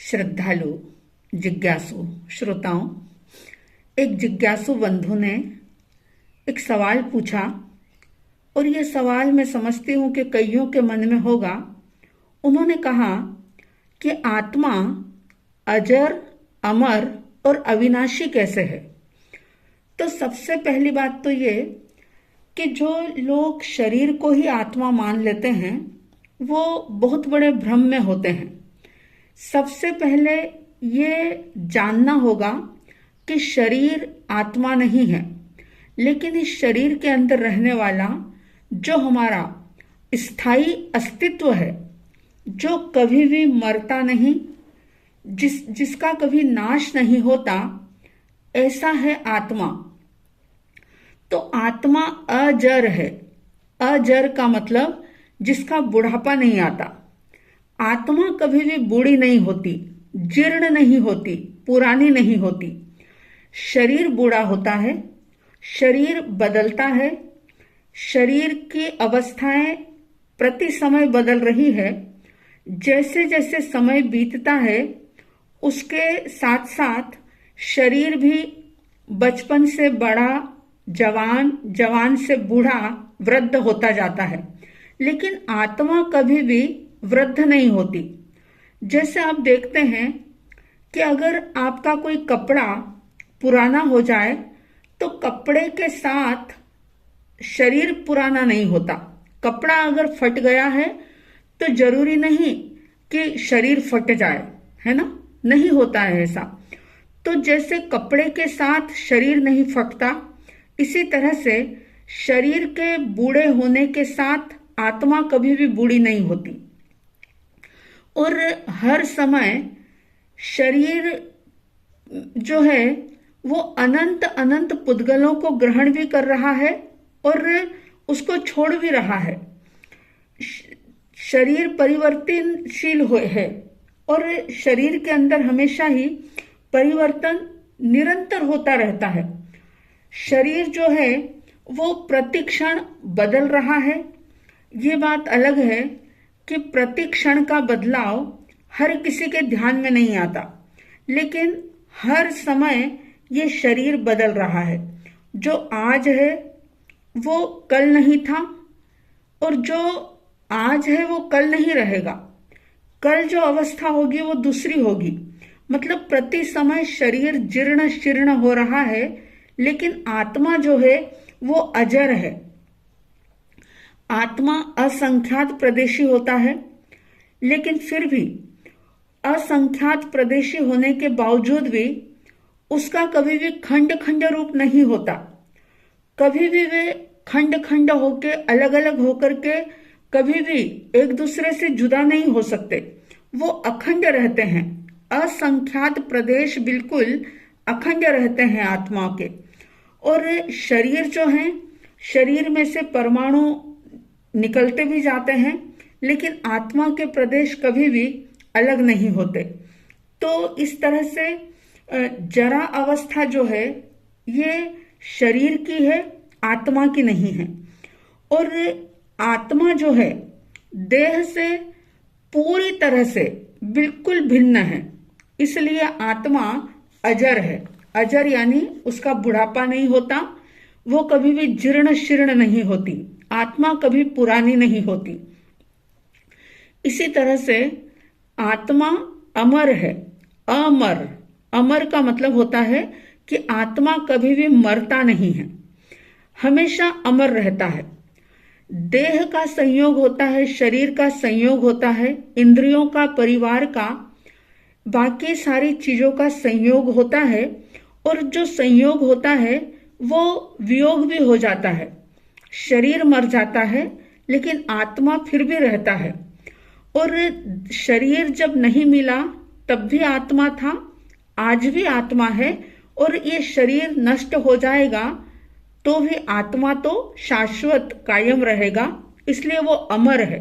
श्रद्धालु, जिज्ञासु श्रोताओं, एक जिज्ञासु बंधु ने एक सवाल पूछा और ये सवाल मैं समझती हूँ कि कईयों के मन में होगा। उन्होंने कहा कि आत्मा अजर, अमर और अविनाशी कैसे है। तो सबसे पहली बात तो ये कि जो लोग शरीर को ही आत्मा मान लेते हैं वो बहुत बड़े भ्रम में होते हैं। सबसे पहले ये जानना होगा कि शरीर आत्मा नहीं है, लेकिन इस शरीर के अंदर रहने वाला जो हमारा स्थायी अस्तित्व है, जो कभी भी मरता नहीं, जिसका कभी नाश नहीं होता, ऐसा है आत्मा। तो आत्मा अजर है। अजर का मतलब जिसका बुढ़ापा नहीं आता। आत्मा कभी भी बूढ़ी नहीं होती, जीर्ण नहीं होती, पुरानी नहीं होती। शरीर बूढ़ा होता है, शरीर बदलता है, शरीर की अवस्थाएं प्रति समय बदल रही है। जैसे जैसे समय बीतता है उसके साथ साथ शरीर भी बचपन से बड़ा, जवान, जवान से बूढ़ा, वृद्ध होता जाता है, लेकिन आत्मा कभी भी वृद्ध नहीं होती। जैसे आप देखते हैं कि अगर आपका कोई कपड़ा पुराना हो जाए तो कपड़े के साथ शरीर पुराना नहीं होता। कपड़ा अगर फट गया है तो जरूरी नहीं कि शरीर फट जाए, है ना? नहीं होता है ऐसा। तो जैसे कपड़े के साथ शरीर नहीं फटता, इसी तरह से शरीर के बूढ़े होने के साथ आत्मा कभी भी बूढ़ी नहीं होती। और हर समय शरीर जो है वो अनंत अनंत पुद्गलों को ग्रहण भी कर रहा है और उसको छोड़ भी रहा है। शरीर परिवर्तनशील है और शरीर के अंदर हमेशा ही परिवर्तन निरंतर होता रहता है। शरीर जो है वो प्रतिक्षण बदल रहा है। ये बात अलग है कि प्रतिक्षण का बदलाव हर किसी के ध्यान में नहीं आता, लेकिन हर समय ये शरीर बदल रहा है। जो आज है वो कल नहीं था और जो आज है वो कल नहीं रहेगा। कल जो अवस्था होगी वो दूसरी होगी। मतलब प्रति समय शरीर जीर्ण शीर्ण हो रहा है, लेकिन आत्मा जो है वो अजर है। आत्मा असंख्यात प्रदेशी होता है, लेकिन फिर भी असंख्यात प्रदेशी होने के बावजूद भी उसका कभी भी खंड खंड रूप नहीं होता। कभी भी वे खंड खंड होके अलग अलग होकर के कभी भी एक दूसरे से जुदा नहीं हो सकते। वो अखंड रहते हैं। असंख्यात प्रदेश बिल्कुल अखंड रहते हैं आत्मा के। और शरीर जो है, शरीर में से परमाणु निकलते भी जाते हैं, लेकिन आत्मा के प्रदेश कभी भी अलग नहीं होते। तो इस तरह से जरा अवस्था जो है ये शरीर की है, आत्मा की नहीं है। और आत्मा जो है देह से पूरी तरह से बिल्कुल भिन्न है, इसलिए आत्मा अजर है। अजर यानी उसका बुढ़ापा नहीं होता, वो कभी भी जीर्ण शीर्ण नहीं होती, आत्मा कभी पुरानी नहीं होती। इसी तरह से आत्मा अमर है। अमर, अमर का मतलब होता है कि आत्मा कभी भी मरता नहीं है, हमेशा अमर रहता है। देह का संयोग होता है, शरीर का संयोग होता है, इंद्रियों का, परिवार का, बाकी सारी चीजों का संयोग होता है। और जो संयोग होता है वो वियोग भी हो जाता है। शरीर मर जाता है लेकिन आत्मा फिर भी रहता है। और शरीर जब नहीं मिला तब भी आत्मा था, आज भी आत्मा है। और ये शरीर नष्ट हो जाएगा तो भी आत्मा तो शाश्वत कायम रहेगा, इसलिए वो अमर है।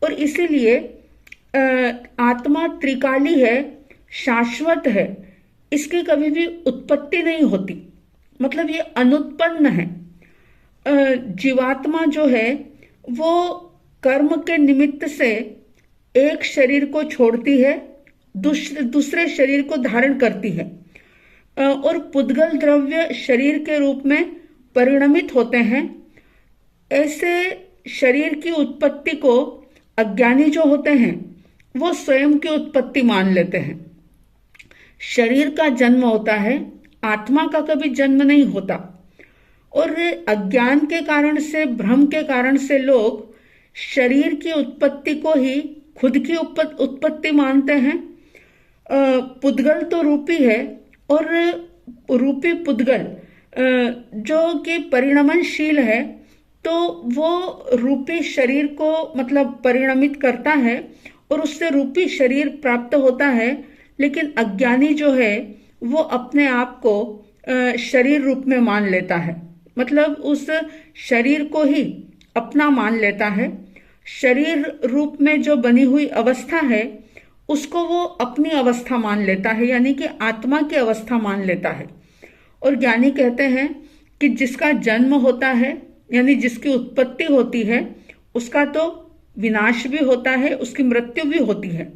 और इसीलिए आत्मा त्रिकाली है, शाश्वत है, इसकी कभी भी उत्पत्ति नहीं होती, मतलब ये अनुत्पन्न है। जीवात्मा जो है वो कर्म के निमित्त से एक शरीर को छोड़ती है दूसरे शरीर को धारण करती है और पुद्गल द्रव्य शरीर के रूप में परिणमित होते हैं। ऐसे शरीर की उत्पत्ति को अज्ञानी जो होते हैं वो स्वयं की उत्पत्ति मान लेते हैं। शरीर का जन्म होता है, आत्मा का कभी जन्म नहीं होता। और अज्ञान के कारण से, भ्रम के कारण से लोग शरीर की उत्पत्ति को ही खुद की उत्पत्ति मानते हैं। पुद्गल तो रूपी है और रूपी पुद्गल जो कि परिणमनशील है, तो वो रूपी शरीर को मतलब परिणमित करता है और उससे रूपी शरीर प्राप्त होता है। लेकिन अज्ञानी जो है वो अपने आप को शरीर रूप में मान लेता है, मतलब उस शरीर को ही अपना मान लेता है। शरीर रूप में जो बनी हुई अवस्था है उसको वो अपनी अवस्था मान लेता है, यानी कि आत्मा की अवस्था मान लेता है। और ज्ञानी कहते हैं कि जिसका जन्म होता है, यानी जिसकी उत्पत्ति होती है, उसका तो विनाश भी होता है, उसकी मृत्यु भी होती है।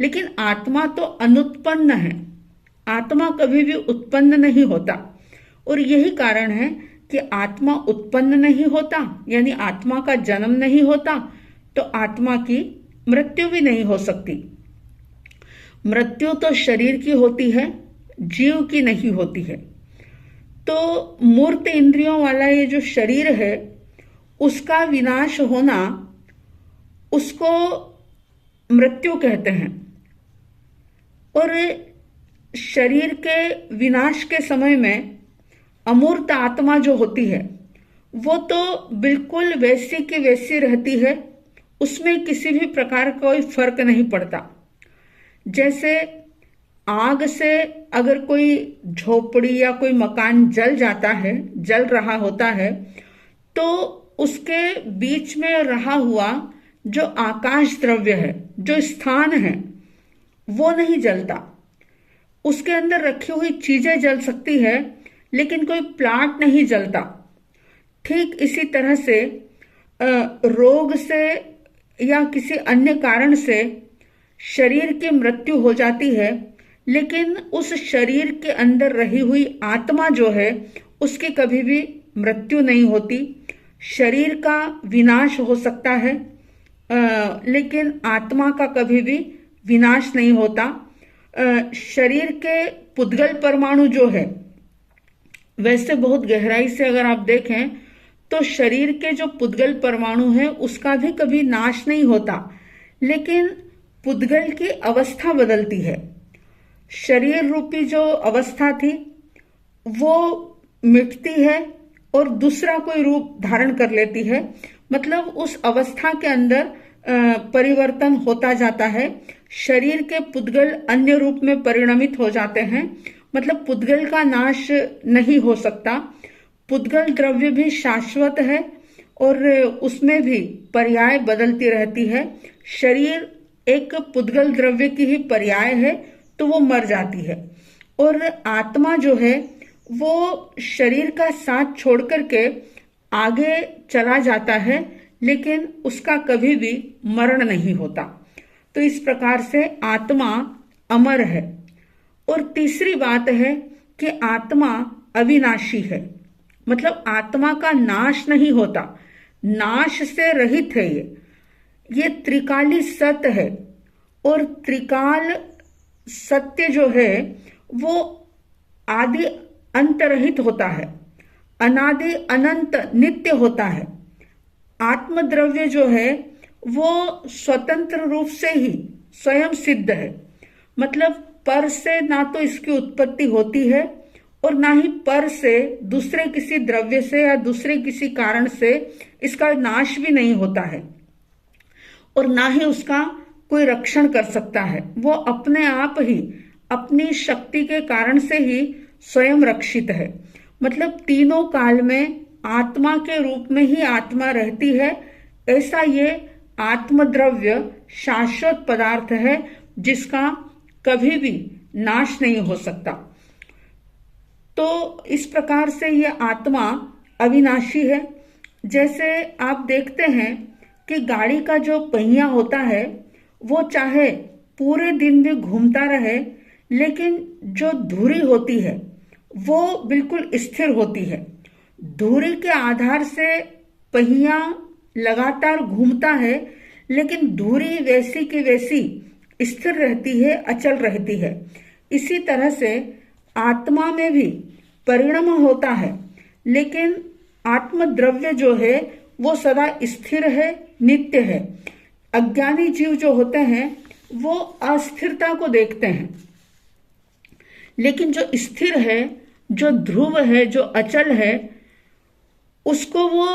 लेकिन आत्मा तो अनुत्पन्न है, आत्मा कभी भी उत्पन्न नहीं होता। और यही कारण है कि आत्मा उत्पन्न नहीं होता, यानी आत्मा का जन्म नहीं होता, तो आत्मा की मृत्यु भी नहीं हो सकती। मृत्यु तो शरीर की होती है, जीव की नहीं होती है। तो मूर्त इंद्रियों वाला ये जो शरीर है उसका विनाश होना, उसको मृत्यु कहते हैं। और शरीर के विनाश के समय में अमूर्त आत्मा जो होती है वो तो बिल्कुल वैसी की वैसी रहती है, उसमें किसी भी प्रकार का कोई फर्क नहीं पड़ता। जैसे आग से अगर कोई झोपड़ी या कोई मकान जल जाता है, जल रहा होता है, तो उसके बीच में रहा हुआ जो आकाश द्रव्य है, जो स्थान है, वो नहीं जलता। उसके अंदर रखी हुई चीजें जल सकती है लेकिन कोई प्लांट नहीं जलता। ठीक इसी तरह से रोग से या किसी अन्य कारण से शरीर की मृत्यु हो जाती है, लेकिन उस शरीर के अंदर रही हुई आत्मा जो है उसकी कभी भी मृत्यु नहीं होती। शरीर का विनाश हो सकता है लेकिन आत्मा का कभी भी विनाश नहीं होता। शरीर के पुद्गल परमाणु जो है, वैसे बहुत गहराई से अगर आप देखें तो शरीर के जो पुद्गल परमाणु है उसका भी कभी नाश नहीं होता, लेकिन पुद्गल की अवस्था बदलती है। शरीर रूपी जो अवस्था थी वो मिटती है और दूसरा कोई रूप धारण कर लेती है, मतलब उस अवस्था के अंदर परिवर्तन होता जाता है। शरीर के पुद्गल अन्य रूप में परिणमित हो जाते हैं, मतलब पुद्गल का नाश नहीं हो सकता। पुद्गल द्रव्य भी शाश्वत है और उसमें भी पर्याय बदलती रहती है। शरीर एक पुद्गल द्रव्य की ही पर्याय है तो वो मर जाती है। और आत्मा जो है वो शरीर का साथ छोड़ करके आगे चला जाता है, लेकिन उसका कभी भी मरण नहीं होता। तो इस प्रकार से आत्मा अमर है। और तीसरी बात है कि आत्मा अविनाशी है, मतलब आत्मा का नाश नहीं होता, नाश से रहित है। ये त्रिकाली सत्य है और त्रिकाल सत्य जो है वो आदि अंत रहित होता है, अनादि अनंत नित्य होता है। आत्मद्रव्य जो है वो स्वतंत्र रूप से ही स्वयं सिद्ध है, मतलब पर से ना तो इसकी उत्पत्ति होती है और ना ही पर से दूसरे किसी द्रव्य से या दूसरे किसी कारण से इसका नाश भी नहीं होता है, और ना ही उसका कोई रक्षण कर सकता है। वो अपने आप ही अपनी शक्ति के कारण से ही स्वयं रक्षित है। मतलब तीनों काल में आत्मा के रूप में ही आत्मा रहती है। ऐसा ये आत्मद्रव्य शाश्वत पदार्थ है जिसका कभी भी नाश नहीं हो सकता। तो इस प्रकार से ये आत्मा अविनाशी है। जैसे आप देखते हैं कि गाड़ी का जो पहिया होता है वो चाहे पूरे दिन भी घूमता रहे, लेकिन जो धुरी होती है वो बिल्कुल स्थिर होती है। धुरी के आधार से पहिया लगातार घूमता है, लेकिन धुरी वैसी की वैसी स्थिर रहती है, अचल रहती है। इसी तरह से आत्मा में भी परिणाम होता है, लेकिन आत्मद्रव्य जो है वो सदा स्थिर है, नित्य है। अज्ञानी जीव जो होते हैं वो अस्थिरता को देखते हैं, लेकिन जो स्थिर है, जो ध्रुव है, जो अचल है, उसको वो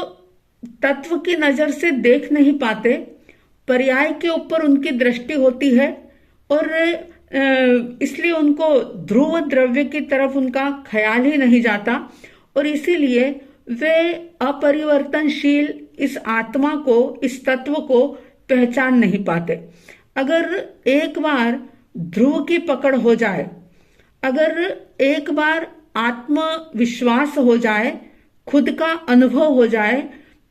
तत्व की नजर से देख नहीं पाते। पर्याय के ऊपर उनकी दृष्टि होती है और इसलिए उनको ध्रुव द्रव्य की तरफ उनका ख्याल ही नहीं जाता, और इसीलिए वे अपरिवर्तनशील इस आत्मा को, इस तत्व को पहचान नहीं पाते। अगर एक बार ध्रुव की पकड़ हो जाए, अगर एक बार आत्मविश्वास हो जाए, खुद का अनुभव हो जाए,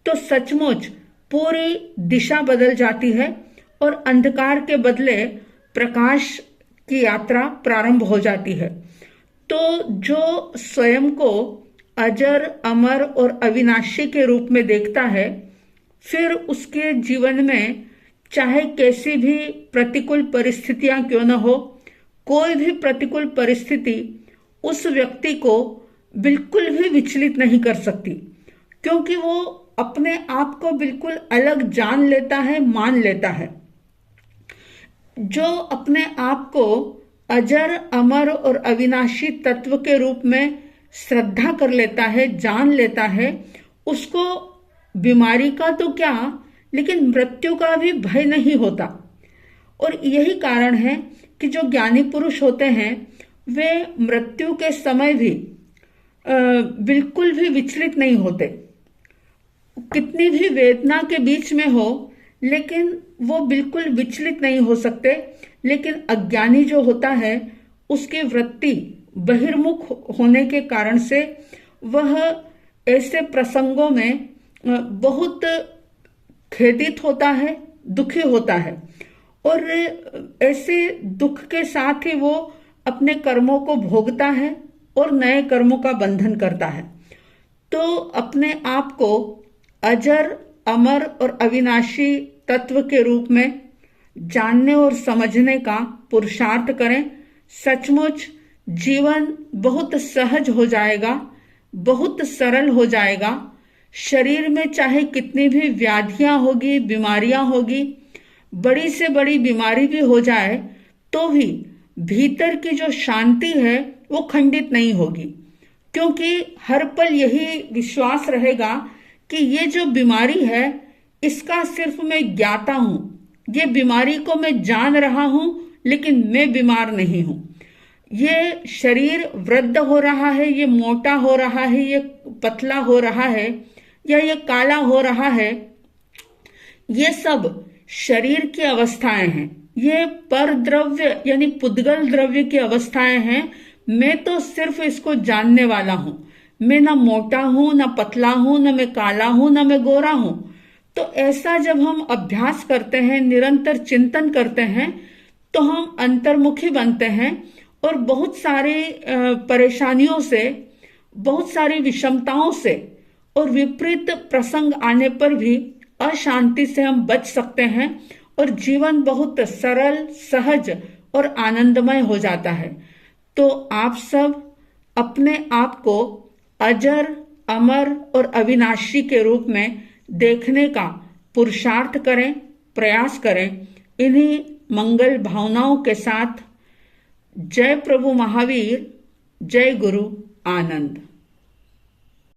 तो सचमुच पूरी दिशा बदल जाती है और अंधकार के बदले प्रकाश की यात्रा प्रारंभ हो जाती है। तो जो स्वयं को अजर, अमर और अविनाशी के रूप में देखता है, फिर उसके जीवन में चाहे कैसी भी प्रतिकूल परिस्थितियां क्यों न हो, कोई भी प्रतिकूल परिस्थिति उस व्यक्ति को बिल्कुल भी विचलित नहीं कर सकती, क्योंकि वो अपने आप को बिल्कुल अलग जान लेता है, मान लेता है। जो अपने आप को अजर, अमर और अविनाशी तत्व के रूप में श्रद्धा कर लेता है, जान लेता है, उसको बीमारी का तो क्या, लेकिन मृत्यु का भी भय नहीं होता। और यही कारण है कि जो ज्ञानी पुरुष होते हैं वे मृत्यु के समय भी बिल्कुल भी विचलित नहीं होते। कितनी भी वेदना के बीच में हो, लेकिन वो बिल्कुल विचलित नहीं हो सकते। लेकिन अज्ञानी जो होता है उसकी वृत्ति बहिर्मुख होने के कारण से वह ऐसे प्रसंगों में बहुत खेदित होता है, दुखी होता है, और ऐसे दुख के साथ ही वो अपने कर्मों को भोगता है और नए कर्मों का बंधन करता है। तो अपने आप को अजर, अमर और अविनाशी तत्व के रूप में जानने और समझने का पुरुषार्थ करें। सचमुच जीवन बहुत सहज हो जाएगा, बहुत सरल हो जाएगा। शरीर में चाहे कितनी भी व्याधियां होगी, बीमारियां होगी, बड़ी से बड़ी बीमारी भी हो जाए तो भी भीतर की जो शांति है वो खंडित नहीं होगी, क्योंकि हर पल यही विश्वास रहेगा कि ये जो बीमारी है इसका सिर्फ मैं ज्ञाता हूं, ये बीमारी को मैं जान रहा हूं, लेकिन मैं बीमार नहीं हूं। ये शरीर वृद्ध हो रहा है, ये मोटा हो रहा है, ये पतला हो रहा है, या ये काला हो रहा है, ये सब शरीर की अवस्थाएं हैं। ये पर द्रव्य यानी पुद्गल द्रव्य की अवस्थाएं हैं। मैं तो सिर्फ इसको जानने वाला हूं। मैं ना मोटा हूं, ना पतला हूं, ना मैं काला हूं, ना मैं गोरा हूं। तो ऐसा जब हम अभ्यास करते हैं, निरंतर चिंतन करते हैं, तो हम अंतर्मुखी बनते हैं और बहुत सारी परेशानियों से, बहुत सारी विषमताओं से और विपरीत प्रसंग आने पर भी अशांति से हम बच सकते हैं और जीवन बहुत सरल, सहज और आनंदमय हो जाता है। तो आप सब अपने आप को अजर, अमर और अविनाशी के रूप में देखने का पुरुषार्थ करें, प्रयास करें। इन्हीं मंगल भावनाओं के साथ जय प्रभु महावीर, जय गुरु आनंद।